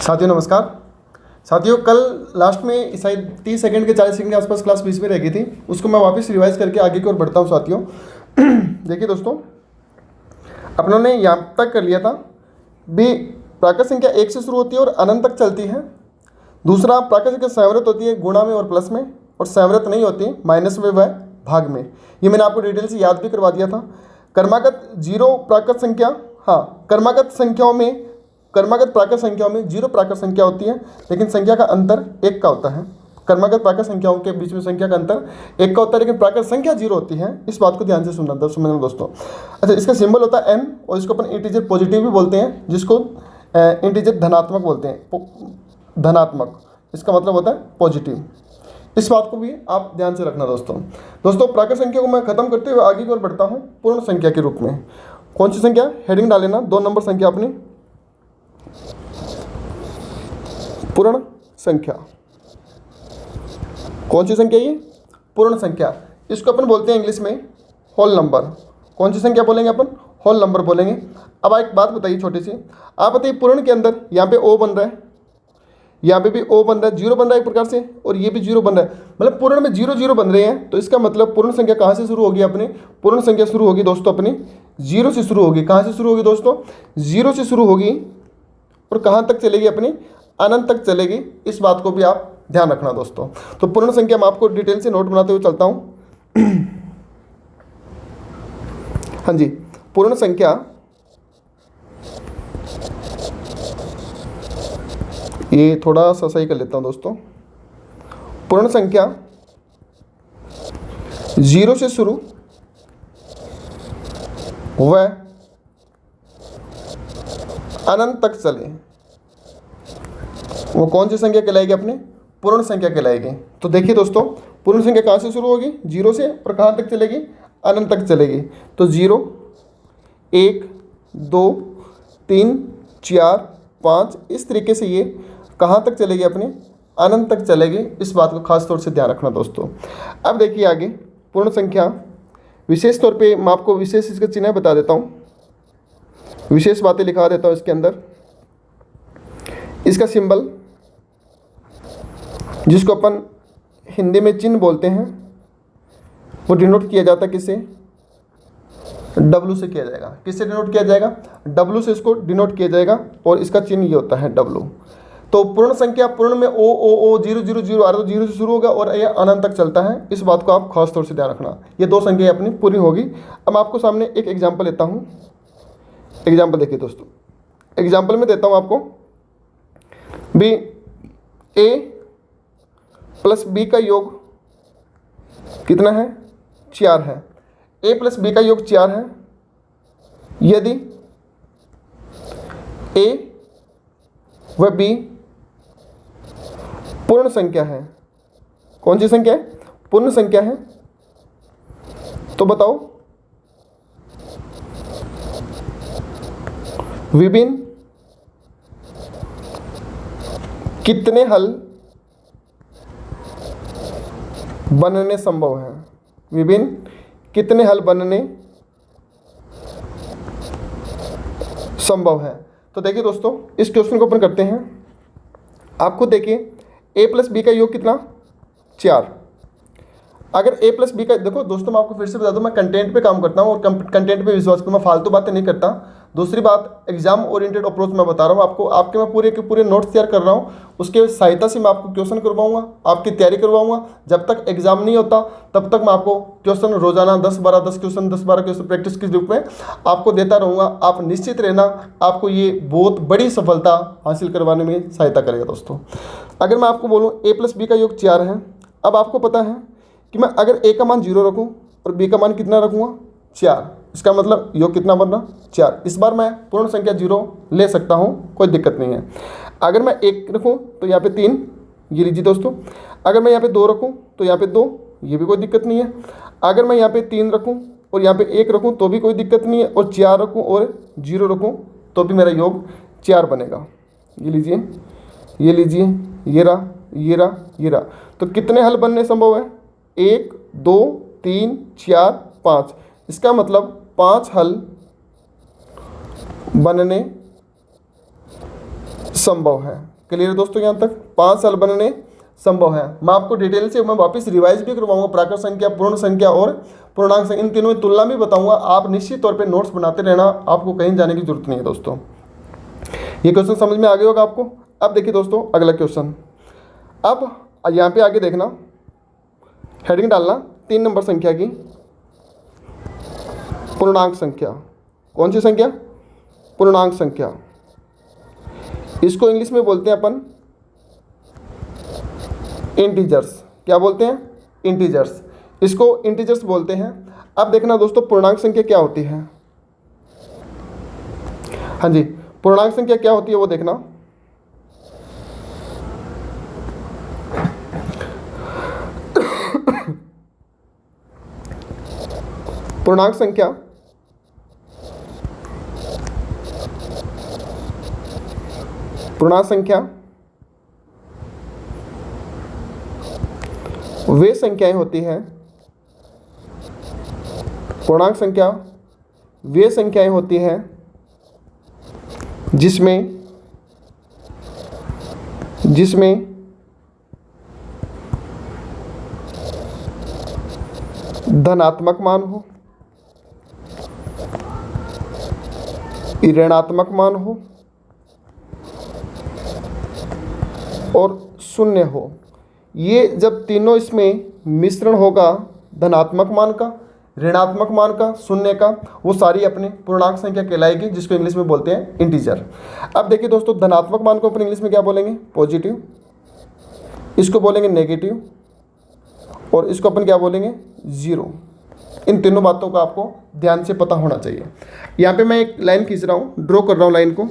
साथियों नमस्कार। साथियों कल लास्ट में शायद 30 सेकंड के 40 सेकंड के आसपास क्लास बीच में रह गई थी, उसको मैं वापस रिवाइज करके आगे की ओर बढ़ता हूँ। साथियों देखिए दोस्तों, अपनों ने यहाँ तक कर लिया था भी प्राकृत संख्या 1 से शुरू होती है और अनंत तक चलती है। दूसरा, प्राकृत संख्या संवृत होती है गुणा में और प्लस में, और संवृत नहीं होती माइनस में व भाग में। ये मैंने आपको डिटेल से याद भी करवा दिया था। क्रमागत जीरो प्राकृत संख्या, क्रमागत प्राकृत संख्याओं में जीरो प्राकृत संख्या होती है, लेकिन संख्या का अंतर 1 का होता है। क्रमागत प्राकृत संख्याओं के बीच में संख्या का अंतर 1 का होता है, लेकिन प्राकृत संख्या 0 होती है। इस बात को ध्यान से समझना दोस्तों। अच्छा, इसका सिंबल होता है n, और इसको अपन इंटीजर पॉजिटिव भी बोलते हैं, जिसको इंटीजर धनात्मक बोलते हैं। धनात्मक इसका मतलब होता है पॉजिटिव। इस बात को भी आप ध्यान से रखना दोस्तों। प्राकृत संख्या को मैं खत्म करते हुए आगे की ओर बढ़ता हूँ पूर्ण संख्या के रूप में। कौन सी संख्या? हेडिंग डाल लेना, 2 नंबर संख्या अपनी पूर्ण संख्या। कौन सी संख्या? ये पूर्ण संख्या। इसको अपन बोलते हैं इंग्लिश में होल नंबर। कौन सी संख्या बोलेंगे अपन? होल नंबर बोलेंगे। अब एक बात बताइए छोटी सी, आप बताइए पूर्ण के अंदर यहाँ पे ओ बन रहा है, यहाँ पे भी ओ बन रहा है, 0 बन रहा है एक प्रकार से, और ये भी 0 बन रहा है, मतलब पूर्ण में 0 0 बन रहे हैं। तो इसका मतलब पूर्ण संख्या कहाँ से शुरू होगी? अपनी पूर्ण संख्या शुरू होगी दोस्तों अपनी 0 से शुरू होगी। कहाँ से शुरू होगी दोस्तों? 0 से शुरू होगी, और कहाँ तक चलेगी? अपनी अनंत तक चलेगी। इस बात को भी आप ध्यान रखना दोस्तों। तो पूर्ण संख्या मैं आपको डिटेल से नोट बनाते हुए चलता हूँ। हाँ जी, पूर्ण संख्या ये थोड़ा सा सही कर लेता हूँ दोस्तों। पूर्ण संख्या 0 से शुरू व अनंत तक चले, वो कौन सी संख्या कहलाएगी? अपनी पूर्ण संख्या कहलाएगी। तो देखिए दोस्तों, पूर्ण संख्या कहाँ से शुरू होगी? 0 से, और कहाँ तक चलेगी? अनंत तक चलेगी। तो 0 1 2 3 4 5 इस तरीके से ये कहाँ तक चलेगी? अपनी अनंत तक चलेगी। इस बात को खास तौर से ध्यान रखना दोस्तों। अब देखिए आगे पूर्ण संख्या, विशेष तौर पे मैं आपको विशेष इसका चिन्ह बता देता हूँ, विशेष बातें लिखा देता हूँ इसके अंदर। इसका सिंबल, जिसको अपन हिंदी में चिन्ह बोलते हैं, वो डिनोट किया जाता है किससे? W से किया जाएगा। किससे डिनोट किया जाएगा? W से इसको डिनोट किया जाएगा, और इसका चिन्ह ये होता है W। तो पूर्ण संख्या, पूर्ण में ओ 0 0 0 आ रहा है, तो 0 से शुरू होगा और ये अनंत तक चलता है। इस बात को आप खास तौर से ध्यान रखना। ये 2 संख्या अपनी पूरी होगी। अब मैं आपको सामने एक एग्जाम्पल लेता हूँ। एग्जाम्पल देखिए दोस्तों, एग्जाम्पल में देता हूँ आपको भी a प्लस b का योग कितना है? 4 है। a प्लस b का योग 4 है। यदि a व b पूर्ण संख्या है, कौन सी संख्या है? पूर्ण संख्या है, तो बताओ विभिन्न कितने हल बनने संभव है? विभिन्न कितने हल बनने संभव है? तो देखिए दोस्तों, इस क्वेश्चन को अपन करते हैं। आप खुद देखिए, a प्लस बी का योग कितना? 4। अगर a प्लस बी का, देखो दोस्तों मैं आपको फिर से बता दूं, मैं कंटेंट पे काम करता हूं और कंटेंट पे विश्वास करता हूं, मैं फालतू बातें नहीं करता। दूसरी बात, एग्जाम ओरिएंटेड अप्रोच मैं बता रहा हूं आपको। आपके मैं पूरे के पूरे नोट्स तैयार कर रहा हूं, उसके सहायता से मैं आपको क्वेश्चन करवाऊंगा, आपकी तैयारी करवाऊंगा। जब तक एग्जाम नहीं होता तब तक मैं आपको क्वेश्चन रोजाना 10-12 क्वेश्चन प्रैक्टिस के रूप में आपको देता रहूँगा। आप निश्चित रहना, आपको ये बहुत बड़ी सफलता हासिल करवाने में सहायता करेगा दोस्तों। अगर मैं आपको बोलूँ a प्लस बी का योग 4 है, अब आपको पता है कि मैं अगर a का मान 0 रखूँ और b का मान कितना रखूँगा? 4। इसका मतलब योग कितना बन रहा? 4। इस बार मैं पूर्ण संख्या 0 ले सकता हूँ, कोई दिक्कत नहीं है। अगर मैं 1 रखूँ तो यहाँ पे 3, ये लीजिए दोस्तों। अगर मैं यहाँ पे 2 रखूँ तो यहाँ पे 2, ये भी कोई दिक्कत नहीं है। अगर मैं यहाँ पे 3 रखूँ और यहाँ पे 1 रखूँ तो भी कोई दिक्कत नहीं है, और 4 रखूँ और 0 रखूँ तो भी मेरा योग 4 बनेगा। ये लीजिए, ये लीजिए, ये रहा, ये रहा, ये रहा। तो कितने हल बनने संभव है? 1 2 3 4 5। इसका मतलब 5 हल बनने संभव है। क्लियर है दोस्तों यहाँ तक? 5 साल बनने संभव है। मैं आपको डिटेल से मैं वापस रिवाइज भी करवाऊंगा, प्राकृत संख्या, पूर्ण संख्या और पूर्णांक संख्या, इन तीनों में तुलना भी बताऊंगा। आप निश्चित तौर पे नोट्स बनाते रहना, आपको कहीं जाने की जरूरत नहीं है दोस्तों। ये क्वेश्चन समझ में आ गया होगा आपको। अब देखिए दोस्तों अगला क्वेश्चन। अब यहाँ पे आगे देखना, हेडिंग डालना 3 नंबर संख्या की, पूर्णांक संख्या। कौन सी संख्या? पूर्णांक संख्या। इसको इंग्लिश में बोलते हैं अपन इंटीजर्स। क्या बोलते हैं? इंटीजर्स। इसको इंटीजर्स बोलते हैं। अब देखना दोस्तों पूर्णांक संख्या क्या होती है। हाँ जी, पूर्णांक संख्या क्या होती है वो देखना। पूर्णांक संख्या वे संख्याएं होती हैं, पूर्णांक संख्या वे संख्याएं होती हैं जिसमें धनात्मक मान हो, ऋणात्मक मान हो और शून्य हो। ये जब तीनों इसमें मिश्रण होगा, धनात्मक मान का, ऋणात्मक मान का, शून्य का, वो सारी अपने पूर्णांक संख्या कहलाएगी, जिसको इंग्लिश में बोलते हैं इंटीजर। अब देखिए दोस्तों, धनात्मक मान को अपन इंग्लिश में क्या बोलेंगे? पॉजिटिव। इसको बोलेंगे नेगेटिव और इसको अपन क्या बोलेंगे? जीरो। इन तीनों बातों का आपको ध्यान से पता होना चाहिए। यहाँ पे मैं एक लाइन खींच रहा हूँ, ड्रॉ कर रहा हूँ लाइन को।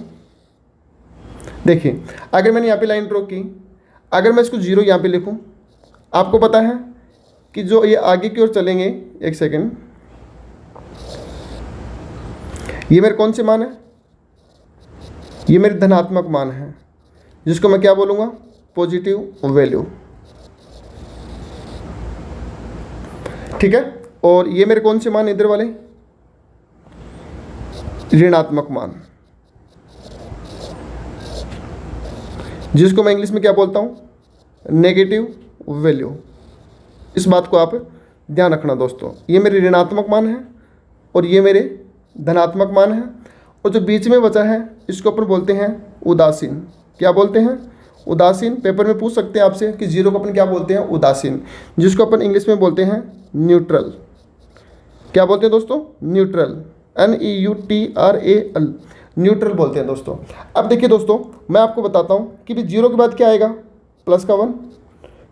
देखिए अगर मैंने यहाँ पे लाइन ड्रॉ की, अगर मैं इसको जीरो यहाँ पे लिखूँ, आपको पता है कि जो ये आगे की ओर चलेंगे, एक सेकेंड, ये मेरे कौन से मान है? ये मेरे धनात्मक मान है, जिसको मैं क्या बोलूँगा? Positive value. ठीक है। और ये मेरे कौन से मान इधर वाले? ऋणात्मक मान, जिसको मैं इंग्लिश में क्या बोलता हूँ? Negative value. इस बात को आप ध्यान रखना दोस्तों। ये मेरे ऋणात्मक मान है और ये मेरे धनात्मक मान है, और जो बीच में बचा है इसको अपन बोलते हैं उदासीन। क्या बोलते हैं? उदासीन। पेपर में पूछ सकते हैं आपसे कि जीरो को अपन क्या बोलते हैं? उदासीन, जिसको अपन इंग्लिश में बोलते हैं न्यूट्रल। क्या बोलते हैं दोस्तों? न्यूट्रल। NEUTRAL, न्यूट्रल बोलते हैं दोस्तों। अब देखिए दोस्तों, मैं आपको बताता हूँ कि भी जीरो के बाद क्या आएगा? प्लस का 1,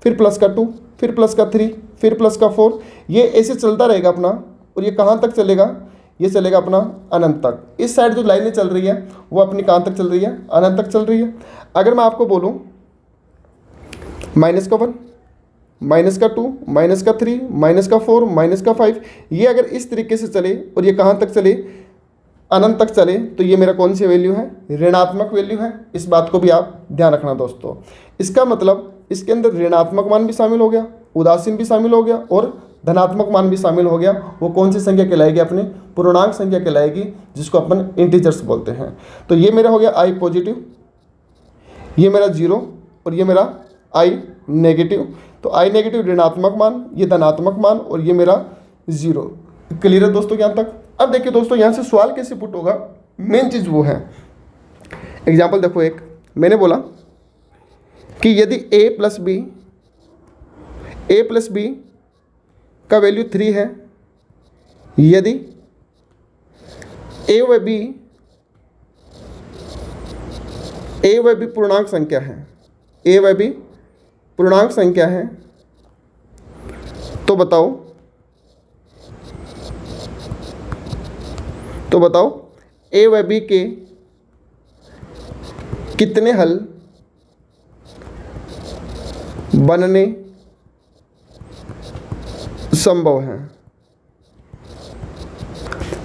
फिर प्लस का 2, फिर प्लस का 3, फिर प्लस का 4। ये ऐसे चलता रहेगा अपना। और ये कहाँ तक चलेगा? ये चलेगा अपना अनंत तक। इस साइड जो लाइनें चल रही है वो अपनी कहाँ तक चल रही है? अनंत तक चल रही है। अगर मैं आपको बोलूँ माइनस का 1, माइनस का 2, माइनस का 3, माइनस का 4, माइनस का 5, ये अगर इस तरीके से चले और ये कहाँ तक चले? अनंत तक चले, तो ये मेरा कौन सी वैल्यू है? ऋणात्मक वैल्यू है। इस बात को भी आप ध्यान रखना दोस्तों। इसका मतलब इसके अंदर ऋणात्मक मान भी शामिल हो गया, उदासीन भी शामिल हो गया और धनात्मक मान भी शामिल हो गया। वो कौन सी संख्या कहलाएगी? अपने पूर्णांक संख्या कहलाएगी, जिसको अपन इंटीजर्स बोलते हैं। तो ये मेरा हो गया आई पॉजिटिव, ये मेरा जीरो और ये मेरा आई नेगेटिव। तो आई नेगेटिव ऋणात्मक मान, ये धनात्मक मान और ये मेरा जीरो। क्लियर है दोस्तों यहाँ तक? अब देखिए दोस्तों, यहाँ से सवाल कैसे पुट होगा, मेन चीज़ वो है। एग्जाम्पल देखो, एक मैंने बोला कि यदि a प्लस बी का वैल्यू 3 है, यदि a व b पूर्णांक संख्या है, a व b पूर्णांक संख्या है, तो बताओ a व b के कितने हल बनने संभव हैं।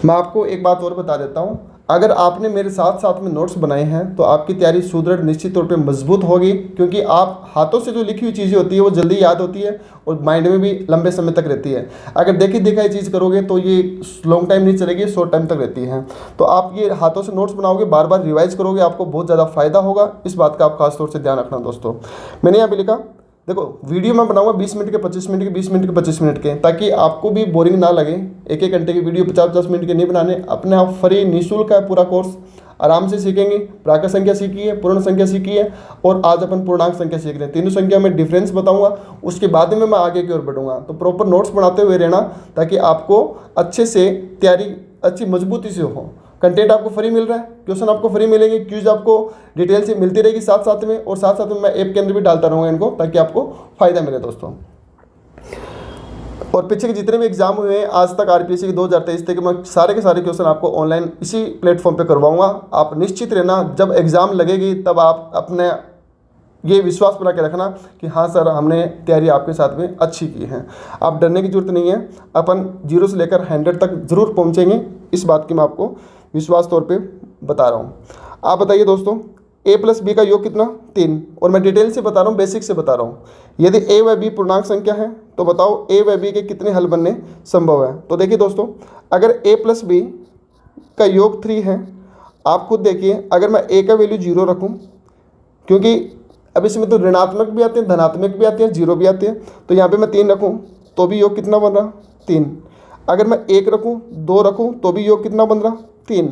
मैं आपको एक बात और बता देता हूँ, अगर आपने मेरे साथ साथ में नोट्स बनाए हैं तो आपकी तैयारी सुदृढ़ निश्चित तौर पे मजबूत होगी, क्योंकि आप हाथों से जो लिखी हुई चीज़ें होती है वो जल्दी याद होती है और माइंड में भी लंबे समय तक रहती है। अगर देखी दिखाई चीज़ करोगे तो ये लॉन्ग टाइम नहीं चलेगी, शॉर्ट टाइम तक रहती है। तो आप ये हाथों से नोट्स बनाओगे, बार बार रिवाइज करोगे, आपको बहुत ज़्यादा फायदा होगा। इस बात का आप खासतौर से ध्यान रखना दोस्तों। मैंने यहाँ पे लिखा, देखो वीडियो मैं बनाऊंगा 20 मिनट के, 25 मिनट के, 20 मिनट के, 25 मिनट के, ताकि आपको भी बोरिंग ना लगे। एक एक घंटे की वीडियो 50-50 मिनट के नहीं बनाने, अपने आप फ्री निःशुल्क है पूरा कोर्स, आराम से सीखेंगे। प्राकृत संख्या सीखी है, पूर्ण संख्या सीखी है और आज अपन पूर्णांक संख्या सीख रहे हैं। तीनों संख्या में डिफरेंस बताऊंगा, उसके बाद में मैं आगे की ओर बढ़ूंगा। तो प्रॉपर नोट्स बनाते हुए रहना, ताकि आपको अच्छे से तैयारी अच्छी मजबूती से हो। कंटेंट आपको फ्री मिल रहा है, क्वेश्चन आपको फ्री मिलेंगे, क्यूज आपको डिटेल से मिलती रहेगी साथ साथ में, और साथ साथ में मैं ऐप के अंदर भी डालता रहूँगा इनको, ताकि आपको फायदा मिले दोस्तों। और पीछे के जितने भी एग्जाम हुए हैं आज तक आरपीएससी के 2023 तक, मैं सारे के सारे क्वेश्चन आपको ऑनलाइन इसी प्लेटफॉर्म पे करवाऊंगा। आप निश्चित रहना, जब एग्ज़ाम लगेगी तब आप अपने ये विश्वास बना के रखना कि हाँ सर, हमने तैयारी आपके साथ में अच्छी की है। आप डरने की जरूरत नहीं है, अपन 0 से लेकर 100 तक ज़रूर पहुँचेंगे। इस बात की मैं आपको विश्वास तौर पे बता रहा हूँ। आप बताइए दोस्तों, a प्लस बी का योग कितना? 3। और मैं डिटेल से बता रहा हूँ, बेसिक से बता रहा हूँ। यदि a व b पूर्णांक संख्या है तो बताओ a व b के कितने हल बनने संभव है। तो देखिए दोस्तों, अगर a प्लस बी का योग 3 है, आप खुद देखिए, अगर मैं a का वैल्यू 0 रखूँ, क्योंकि अब इसमें तो ऋणात्मक भी आते हैं, धनात्मक भी आते हैं, 0 भी आते हैं, तो यहाँ पर मैं 3 रखूँ तो भी योग कितना बन रहा? 3। अगर मैं 1 रखूँ, 2 रखूँ तो भी योग कितना बन रहा? 3।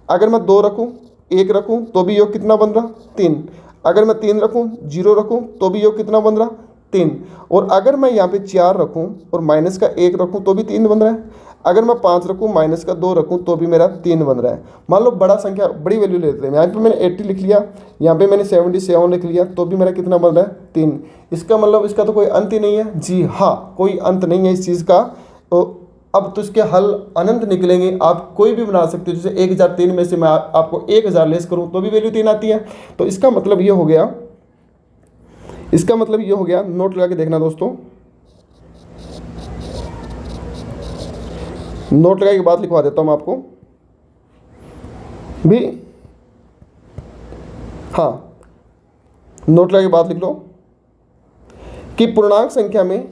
अगर मैं 2 रखूँ, 1 रखूँ तो भी योग कितना बन रहा? 3। अगर मैं 3 रखूँ, 0 रखूँ तो भी योग कितना बन रहा? 3। और अगर मैं यहाँ पे 4 रखूँ और माइनस का 1 रखूँ तो भी 3 बन रहा है। अगर मैं 5 रखूँ, माइनस का 2 रखूँ तो भी मेरा 3 बन रहा है। मान लो बड़ा संख्या, बड़ी वैल्यू लेते हैं, यहाँ पे मैंने 80 लिख लिया, यहाँ पे मैंने 77 लिख लिया, तो भी मेरा कितना बन रहा है? 3। इसका मतलब इसका तो कोई अंत ही नहीं है। जी हाँ, कोई अंत नहीं है इस चीज़ का। तो अब तो इसके हल अनंत निकलेंगे, आप कोई भी बना सकते हो। जैसे 1003 में से मैं आपको 1000 लेस करूं तो भी वैल्यू 3 आती है। तो इसका मतलब ये हो गया, इसका मतलब ये हो गया, नोट लगा के देखना दोस्तों, नोट लगा के बात लिखवा देता हूं आपको भी। हाँ, नोट लगा के बात लिख लो कि पूर्णांक संख्या में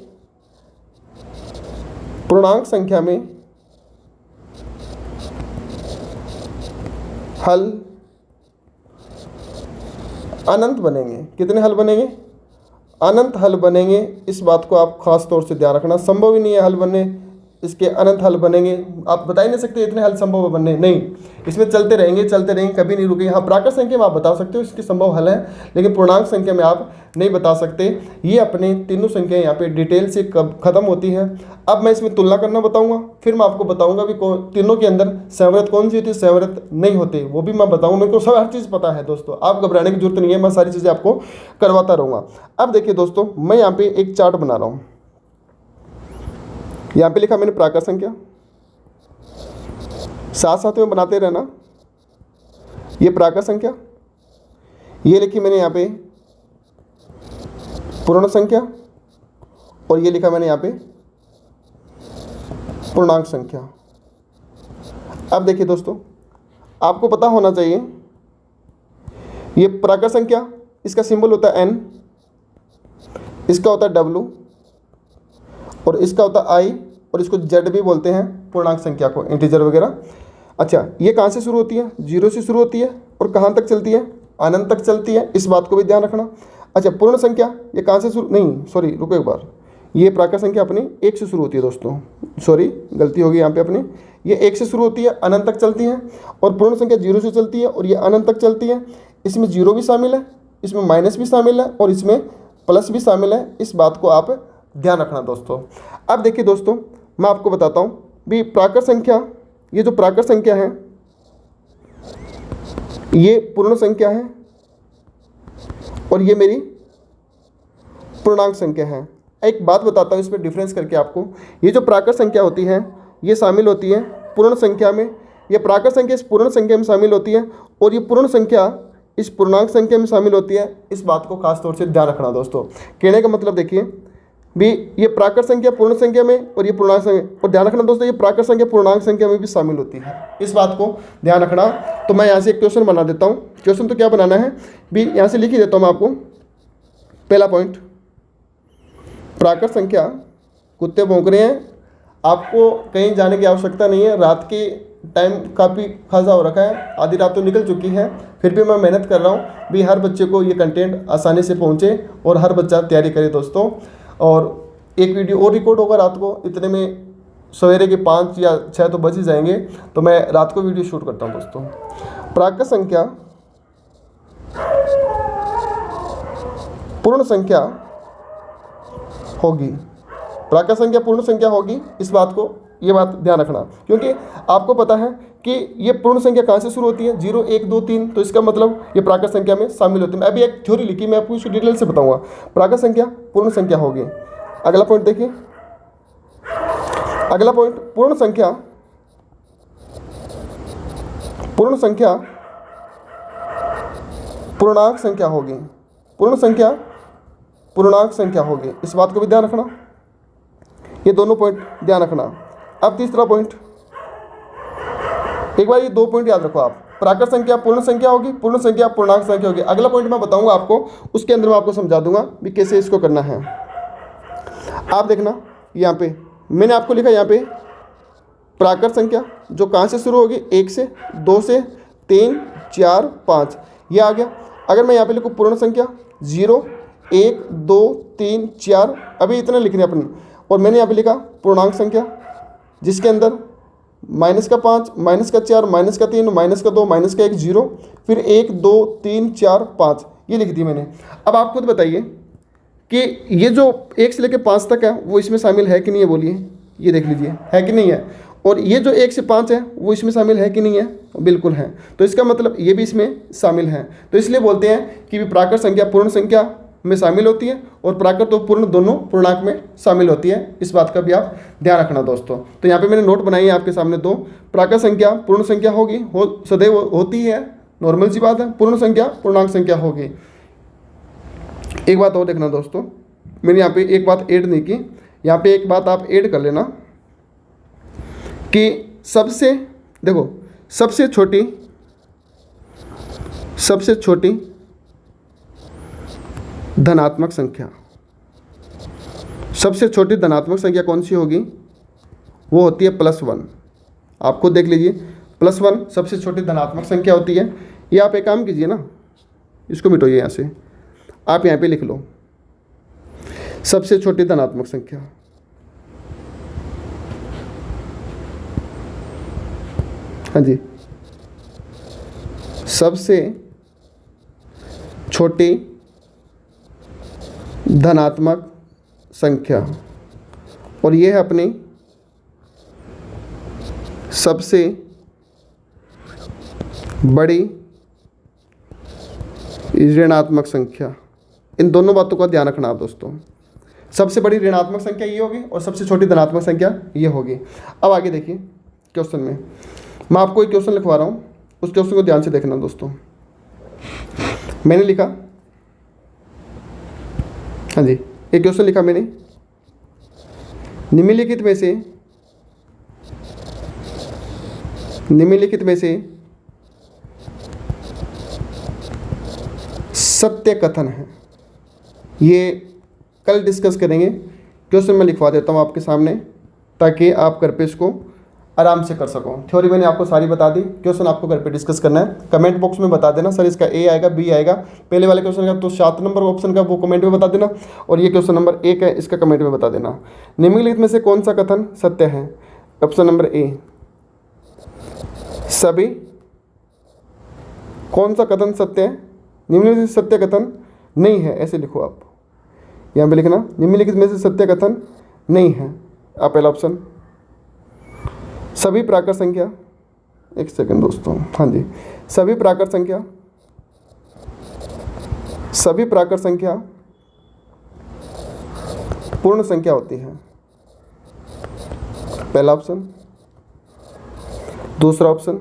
हल अनंत बनेंगे। कितने हल बनेंगे? अनंत हल बनेंगे। इस बात को आप खास तौर से ध्यान रखना। संभव ही नहीं है हल बनने, इसके अनंत हल बनेंगे। आप बता ही नहीं सकते इतने हल संभव है बनने, नहीं, इसमें चलते रहेंगे, कभी नहीं रुकेंगे। हाँ, प्राकृत संख्या में आप बता सकते हो इसके संभव हल है, लेकिन पूर्णांक संख्या में आप नहीं बता सकते। ये अपने तीनों संख्या यहाँ पे डिटेल से कब खत्म होती है। अब मैं इसमें तुलना करना बताऊंगा, फिर मैं आपको बताऊंगा भी तीनों के अंदर संवृत कौन सी होती है, संवृत नहीं होती, वो भी मैं बताऊंगा। मेरे को सब हर चीज़ पता है दोस्तों, आप घबराने की जरूरत नहीं है, मैं सारी चीज़ें आपको करवाता रहूँगा। अब देखिए दोस्तों, मैं यहाँ पे एक चार्ट बना रहा हूँ। यहाँ पे लिखा मैंने प्राकृत संख्या, साथ साथ में बनाते रहना। ये प्राकृत संख्या, ये लिखी मैंने यहाँ पे पूर्ण संख्या, और ये लिखा मैंने यहाँ पे पूर्णांक संख्या। अब देखिए दोस्तों, आपको पता होना चाहिए, ये प्राकृत संख्या, इसका सिंबल होता है n, इसका होता है w, और इसका होता है i, और इसको z भी बोलते हैं पूर्णांक संख्या को, इंटीजर वगैरह। अच्छा, ये कहाँ से शुरू होती है? 0 से शुरू होती है, और कहाँ तक चलती है? अनंत तक चलती है। इस बात को भी ध्यान रखना। अच्छा, पूर्ण संख्या ये कहाँ से शुरू, नहीं सॉरी, रुको एक बार, ये प्राकृत संख्या अपनी 1 से शुरू होती है दोस्तों, सॉरी गलती होगी यहाँ पे अपनी। ये 1 से शुरू होती है, अनंत तक चलती है, और पूर्ण संख्या 0 से चलती है और ये अनंत तक चलती है। इसमें 0 भी शामिल है, इसमें माइनस भी शामिल है, और इसमें प्लस भी शामिल है। इस बात को आप ध्यान रखना दोस्तों। अब देखिए दोस्तों, मैं आपको बताता हूँ भी प्राकृत संख्या, ये जो प्राकृत संख्या है ये पूर्ण संख्या है, और ये मेरी पूर्णांक संख्या है। एक बात बताता हूँ इसमें डिफरेंस करके आपको। ये जो प्राकृत संख्या होती है ये शामिल होती है पूर्ण संख्या में, ये प्राकृत संख्या इस पूर्ण संख्या में शामिल होती है, और ये पूर्ण संख्या इस पूर्णांक संख्या में शामिल होती है। इस बात को खास तौर से ध्यान रखना दोस्तों। कहने का मतलब देखिए, भी ये प्राकृत संख्या पूर्ण संख्या में और ये पूर्णांक संख्या, और ध्यान रखना दोस्तों ये प्राकृत संख्या पूर्णांक संख्या में भी शामिल होती है, इस बात को ध्यान रखना। तो मैं यहाँ से एक क्वेश्चन बना देता हूँ। क्वेश्चन तो क्या बनाना है भी, यहाँ से लिख ही देता हूँ मैं आपको। पहला पॉइंट, प्राकृत संख्या, कुत्ते भौंक रहे हैं, आपको कहीं जाने की आवश्यकता नहीं है। रात के टाइम काफ़ी खासा हो रखा है, आधी रात तो निकल चुकी है, फिर भी मैं मेहनत कर रहा हूँ भी हर बच्चे को ये कंटेंट आसानी से पहुँचे और हर बच्चा तैयारी करे दोस्तों। और एक वीडियो और रिकॉर्ड होगा रात को, इतने में सवेरे के 5 या 6 तो बज ही जाएंगे, तो मैं रात को वीडियो शूट करता हूँ दोस्तों। प्राकृत संख्या पूर्ण संख्या होगी, प्राकृत संख्या पूर्ण संख्या होगी, इस बात को, ये बात ध्यान रखना, क्योंकि आपको पता है कि ये पूर्ण संख्या कहाँ से शुरू होती है, 0 1 2 3, तो इसका मतलब ये प्राकृत संख्या में शामिल होती है। मैं अभी एक थ्योरी लिखी, मैं आपको इसको डिटेल से बताऊंगा। प्राकृत संख्या पूर्ण संख्या होगी। अगला पॉइंट देखिए, अगला पॉइंट, पूर्ण संख्या पूर्णांक संख्या होगी, पूर्ण संख्या पूर्णांक संख्या होगी, इस बात को भी ध्यान रखना, ये दोनों पॉइंट ध्यान रखना। अब तीसरा पॉइंट, एक बार ये 2 पॉइंट याद रखो आप, प्राकृत संख्या पूर्ण संख्या होगी, पूर्ण संख्या पूर्णांक संख्या होगी। अगला पॉइंट मैं बताऊंगा आपको, उसके अंदर मैं आपको समझा दूंगा भी कैसे इसको करना है। आप देखना यहाँ पे मैंने आपको लिखा, यहाँ पे प्राकृत संख्या जो कहाँ से शुरू होगी, 1 से 2 से 3 4 5, ये आ गया। अगर मैं यहाँ पे लिखूँ पूर्ण संख्या 0 1 2 3 4, अभी इतना लिख रहे हैं अपन, और मैंने यहाँ पे लिखा पूर्णांक संख्या जिसके अंदर -5 -4 -3 -2 -1 0, फिर 1 2 3 4 5, ये लिख दी मैंने। अब आप खुद बताइए कि ये जो 1 से लेकर 5 तक है वो इसमें शामिल है कि नहीं है, बोलिए, ये देख लीजिए है कि नहीं है। और ये जो 1 से 5 है वो इसमें शामिल है कि नहीं है, बिल्कुल है। तो इसका मतलब ये भी इसमें शामिल है। तो इसलिए बोलते हैं कि प्राकृत संख्या पूर्ण संख्या में शामिल होती है और प्राकृत और पूर्ण दोनों पूर्णांक में शामिल होती है, इस बात का भी आप ध्यान रखना दोस्तों। तो यहाँ पे मैंने नोट बनाई है आपके सामने 2, प्राकृत संख्या पूर्ण संख्या होगी, सदैव होती है, नॉर्मल सी बात है। पूर्ण संख्या पूर्णांक संख्या होगी। एक बात और देखना दोस्तों, मैंने यहाँ पे एक बात ऐड नहीं की, यहाँ पे एक बात आप ऐड कर लेना कि सबसे, देखो सबसे छोटी धनात्मक संख्या, सबसे छोटी धनात्मक संख्या कौन सी होगी, वो होती है +1। आप खुद देख लीजिए, +1 सबसे छोटी धनात्मक संख्या होती है। ये आप एक काम कीजिए ना, इसको मिटाइए यहाँ से, आप यहाँ पे लिख लो सबसे छोटी धनात्मक संख्या। हाँ जी, सबसे छोटी धनात्मक संख्या, और ये है अपनी सबसे बड़ी ऋणात्मक संख्या। इन दोनों बातों का ध्यान रखना आप दोस्तों, सबसे बड़ी ऋणात्मक संख्या ये होगी और सबसे छोटी धनात्मक संख्या ये होगी। अब आगे देखिए क्वेश्चन में, मैं आपको एक क्वेश्चन लिखवा रहा हूँ, उस क्वेश्चन को ध्यान से देखना दोस्तों। मैंने लिखा, हाँ जी, एक क्वेश्चन लिखा मैंने, निम्नलिखित में से सत्य कथन है, ये कल डिस्कस करेंगे। क्वेश्चन मैं लिखवा देता हूँ आपके सामने ताकि आप घर पे इसको आराम से कर सको। थ्योरी मैंने आपको सारी बता दी, क्वेश्चन आपको घर पे डिस्कस करना है। कमेंट बॉक्स में बता देना सर इसका ए आएगा B आएगा, पहले वाले क्वेश्चन का तो 7 नंबर ऑप्शन का वो कमेंट में बता देना, और ये क्वेश्चन नंबर 1 है इसका कमेंट में बता देना। निम्नलिखित में से कौन सा कथन सत्य है? ऑप्शन नंबर ए, सभी, कौन सा कथन सत्य है? निम्नलिखित सत्य कथन नहीं है, ऐसे लिखो आप, यहाँ पे लिखना निम्नलिखित में से सत्य कथन नहीं है। आप पहला ऑप्शन, सभी प्राकृत संख्या, एक सेकंड दोस्तों, हाँ जी, सभी प्राकृत संख्या पूर्ण संख्या होती है, पहला ऑप्शन। दूसरा ऑप्शन,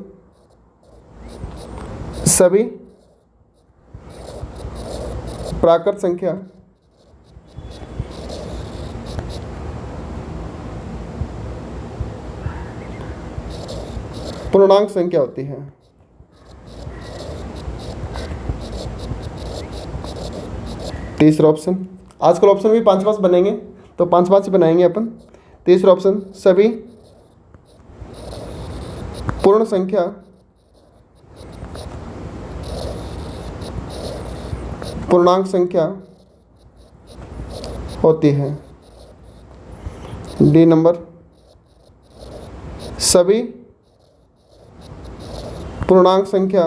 सभी प्राकृत संख्या पूर्णांक संख्या होती है। तीसरा ऑप्शन, आजकल ऑप्शन भी 5-5 बनेंगे तो 5-5 ही बनाएंगे अपन। तीसरा ऑप्शन, सभी पूर्ण संख्या पूर्णांक संख्या होती है। डी नंबर, सभी पूर्णांक संख्या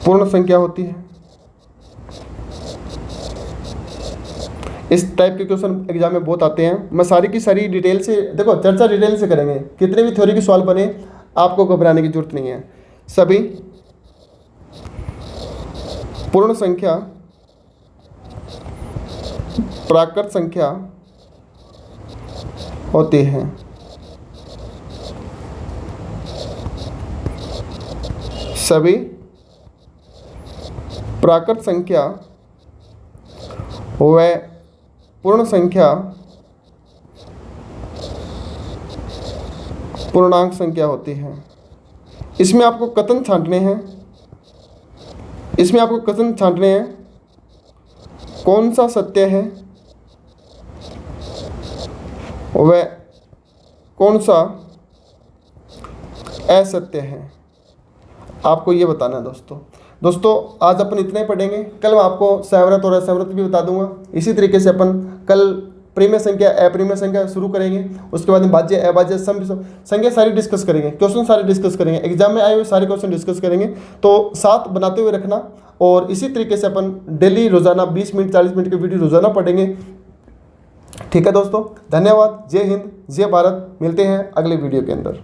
पूर्ण संख्या होती है। इस टाइप के क्वेश्चन एग्जाम में बहुत आते हैं। मैं सारी की सारी डिटेल से, देखो चर्चा डिटेल से करेंगे, कितने भी थ्योरी के सवाल बने आपको घबराने की जरूरत नहीं है। सभी पूर्ण संख्या प्राकृत संख्या होती है। सभी प्राकृत संख्या व पूर्ण संख्या पूर्णांक संख्या होती है। इसमें आपको कथन छांटने हैं, कौन सा सत्य है व कौन सा असत्य है, आपको ये बताना है दोस्तों। आज अपन इतना ही पढ़ेंगे। कल मैं आपको सैवरत और असैवरत भी बता दूंगा। इसी तरीके से अपन कल परिमेय संख्या अपरिमेय संख्या शुरू करेंगे। उसके बाद में भाज्य अभाज्य सम संख्या सारी डिस्कस करेंगे, क्वेश्चन सारे डिस्कस करेंगे, एग्जाम में आए हुए सारे क्वेश्चन डिस्कस करेंगे। तो साथ बनाते हुए रखना। और इसी तरीके से अपन डेली रोजाना 20 मिनट 40 मिनट की वीडियो रोजाना पढ़ेंगे। ठीक है दोस्तों, धन्यवाद। जय हिंद, जय भारत। मिलते हैं अगले वीडियो के अंदर।